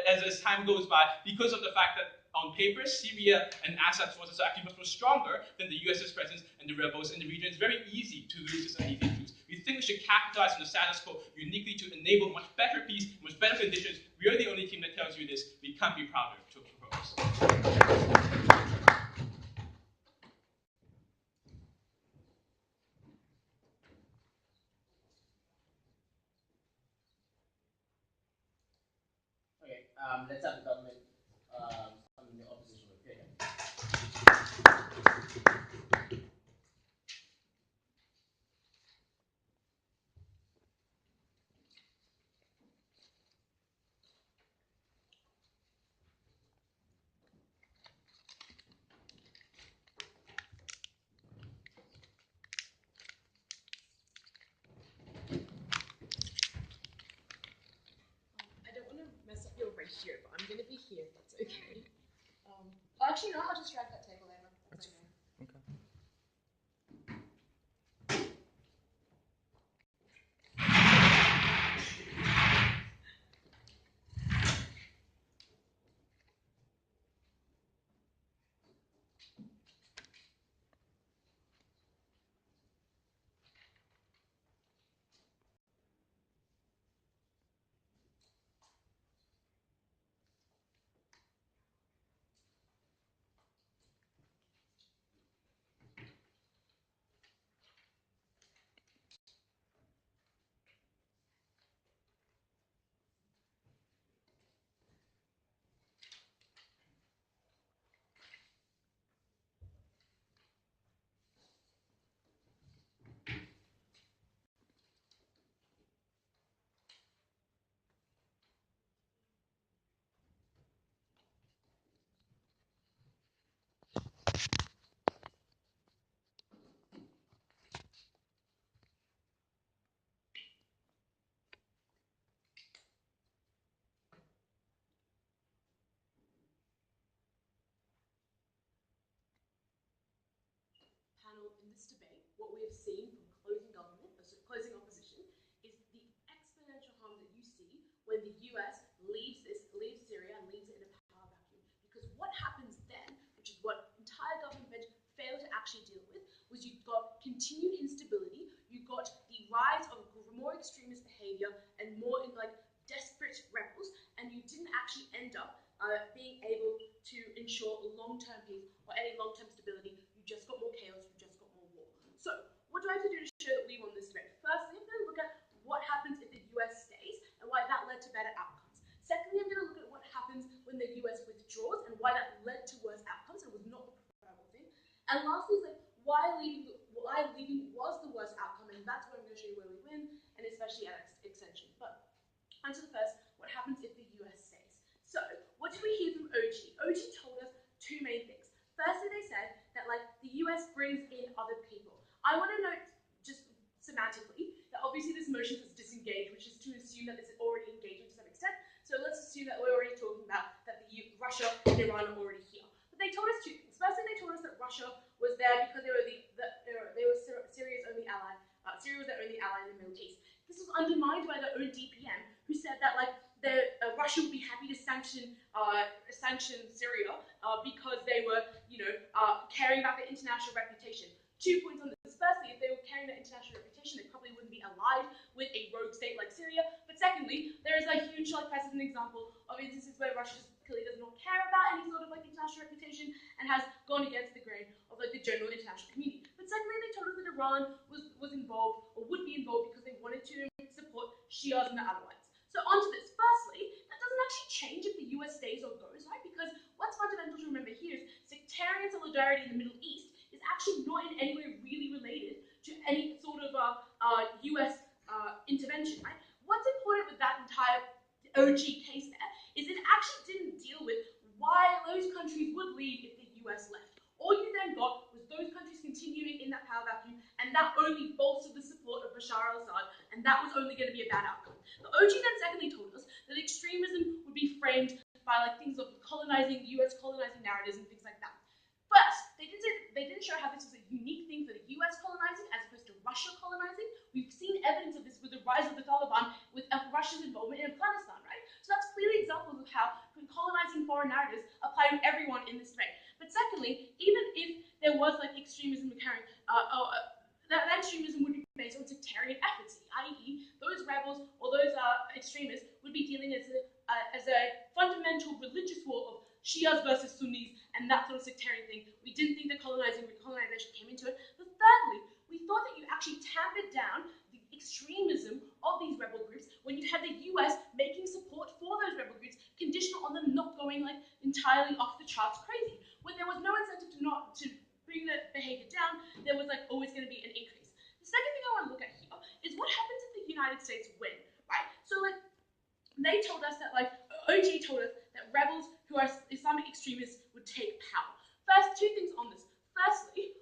as time goes by because of the fact that on paper, Syria and Assad's forces are actually much more stronger than the US's presence and the rebels in the region. It's very easy to lose this uneasy truce. We think we should capitalize on the status quo uniquely to enable much better peace, much better conditions. We are the only team that tells you this. We can't be prouder to propose. Okay, let's have the government on the opposition opinion. I don't want to mess up your ratio, but I'm going to be here if that's okay. Actually, no, I'll just drag that table over. That's okay. this debate, what we have seen from closing government, closing opposition, is the exponential harm that you see when the US leaves Syria and leaves it in a power vacuum. Because what happens then, which is what entire government bench failed to actually deal with, was you've got continued instability, you've got the rise of more extremist behavior and more desperate rebels, and you didn't actually end up being able to ensure long-term peace or any long-term stability. You just got more chaos, you just got more war. So, what do I have to do to show that we won this debate? Firstly, I'm going to look at what happens if the US stays and why that led to better outcomes. Secondly, I'm going to look at what happens when the US withdraws and why that led to worse outcomes and was not the preferable thing. And lastly, is why leaving was the worst outcome, and that's where I'm going to show you where we win, and especially at extension. But onto the first, what happens if the US stays? So, what did we hear from OG? OG told us two main things. Firstly, they said that the US brings in other people. I want to note, just semantically, that obviously this motion says disengage, which is to assume that this is already engaging to some extent. So let's assume that we're already talking about that Russia and Iran are already here. But they told us two things. Firstly, they told us that Russia was there because they were Syria's only ally. Syria was their only ally in the Middle East. This was undermined by their own DPM, who said that Russia would be happy to sanction Syria because they were, caring about their international reputation. 2 points on this. Firstly, if they were carrying their international reputation, they probably wouldn't be allied with a rogue state like Syria. But secondly, there is a huge precedent example of instances where Russia just clearly does not care about any sort of international reputation and has gone against the grain of the general international community. But secondly, they told us that Iran was involved or would be involved because they wanted to support Shias and the Alawites. So onto this. Firstly, that doesn't actually change if the US stays or goes, right? Because what's fundamental to remember here is sectarian solidarity in the Middle East is actually not in any way really related to any sort of US intervention, right? What's important with that entire OG case there is it actually didn't deal with why those countries would leave if the US left. All you then got was those countries continuing in that power vacuum, and that only bolstered the support of Bashar al-Assad, and that was only going to be a bad outcome. The OG then secondly told us that extremism would be framed by things of US colonizing narratives and things like that. First, they didn't show how this was a unique thing for the US colonizing as opposed to Russia colonizing. We've seen evidence of this with the rise of the Taliban, with Russia's involvement in Afghanistan, right? So that's clearly examples of how colonizing foreign narratives apply to everyone in this debate. But secondly, even if there was extremism occurring, that extremism would be based on sectarian efficacy, i.e., those rebels or those extremists would be dealing as a fundamental religious war of Shias versus Sunnis and that sort of sectarian thing. We didn't think that colonization came into it. But thirdly, we thought that you actually tampered down the extremism of these rebel groups when you had the US making support for those rebel groups conditional on them not going entirely off the charts crazy. When there was no incentive to bring the behavior down, there was always going to be an increase. The second thing I want to look at here is what happens if the United States win, right? So they told us that OG told us that rebels who are Islamic extremists would take power. First, two things on this. Firstly,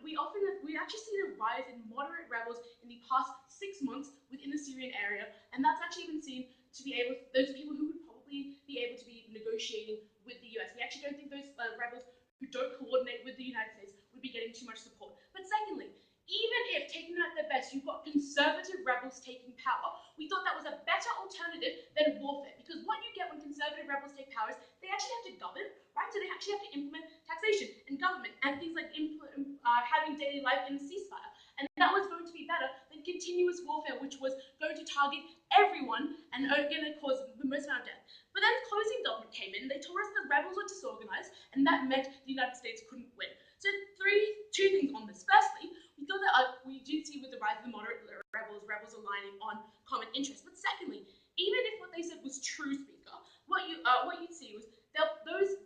we actually see a rise in moderate rebels in the past 6 months within the Syrian area, and that's actually been seen to be those people who would probably be able to be negotiating with the US. We actually don't think those rebels who don't coordinate with the United States would be getting too much support. But secondly, even if, taking them at their best, you've got conservative rebels taking power, we thought that was a better alternative than warfare. Because what you get when conservative rebels take power is they actually have to govern, right? So they actually have to implement taxation and government and things like having daily life in the ceasefire. And that was going to be better than continuous warfare, which was going to target everyone and going to cause the most amount of death. But then closing government came in, they told us the rebels were disorganized, and that meant the United States couldn't win. So two things on this. Firstly, we thought that we did see with the rise of the moderate rebels aligning on common interests. But secondly, even if what they said was true, Speaker, what you'd see was that those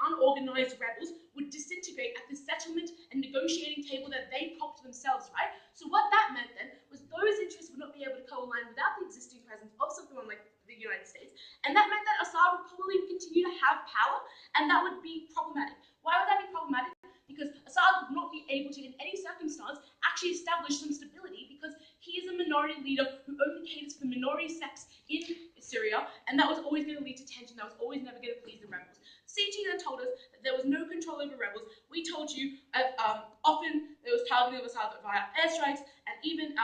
unorganized rebels would disintegrate at the settlement and negotiating table that they propped themselves, right? So what that meant then was those interests would not be able to co-align without the existing presence of someone like the United States, and that meant that Assad would probably continue to have power, and that would be problematic. Why would that be problematic? Because Assad would not be able to, in any circumstance, actually establish some stability because he is a minority leader who only caters for minority sects in Syria, and that was always going to lead to tension. That was always never going to please the rebels. CG then told us that there was no control over rebels. We told you often there was targeting of assault via airstrikes, and even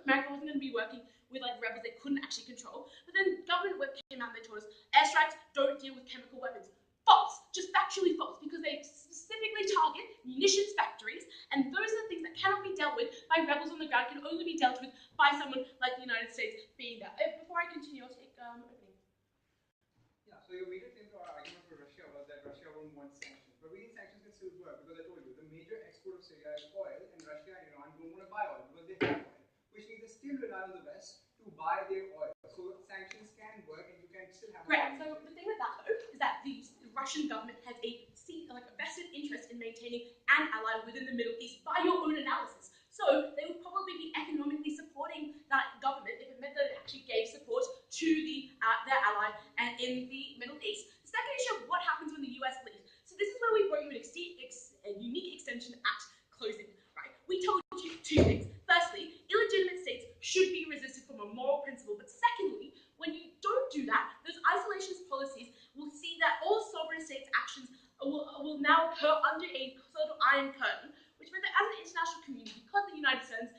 America wasn't going to be working with like rebels they couldn't actually control. But then government web came out and they told us airstrikes don't deal with chemical weapons. False, just factually false, because they specifically target munitions factories, and those are the things that cannot be dealt with by rebels on the ground, can only be dealt with by someone like the United States being there. Before I continue, I'll take opening. Yeah, so your major claim to our argument for Russia was that Russia won't want sanctions. But we think sanctions can still work, because I told you, the major export of Syria is oil, and Russia and Iran don't want to buy oil because they have oil, which means they still rely on the West to buy their oil. So sanctions can work, and you can still have. Right. So the thing with that though is that the Russian government has a vested interest in maintaining an ally within the Middle East by your own analysis. So they would probably be economically supporting that government if it meant that it actually gave support to their ally and in the Middle East. The second issue of what happens when the US leaves. So this is where we brought you a unique extension at closing. Right. We told you two things. Firstly, illegitimate states should be resisted from a moral principle. But secondly, when you don't do that, those isolationist policies will see that all sovereign states' actions will now occur under a sort of iron curtain, which means that as an international community, because the United States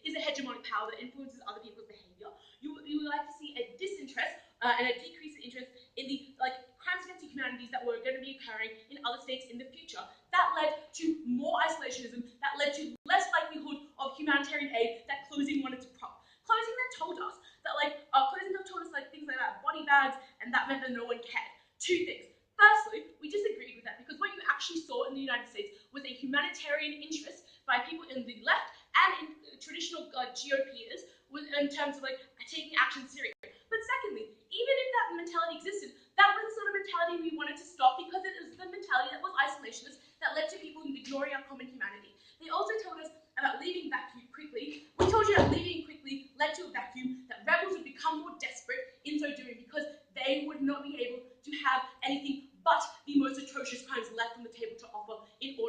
is a hegemonic power that influences other people's behavior, you would like to see a disinterest and a decrease in interest in the crimes against humanities that were going to be occurring in other states in the future. That led to more isolationism, that led to less likelihood of humanitarian aid that closing wanted to prop. Closing then told us that things like that, body bags, and that meant that no one cared. Two things. Firstly, we disagreed with that because what you actually saw in the United States was a humanitarian interest by people in the left and in traditional GOPers in terms of taking action in Syria. But secondly, even if that mentality existed, that was the sort of mentality we wanted to stop because it is the mentality that was isolationist that led to people ignoring our common humanity. They also told us about leaving vacuum quickly. We told you that leaving quickly led to a vacuum, that rebels would become more desperate in so doing because they would not be able to have anything but the most atrocious crimes left on the table to offer in order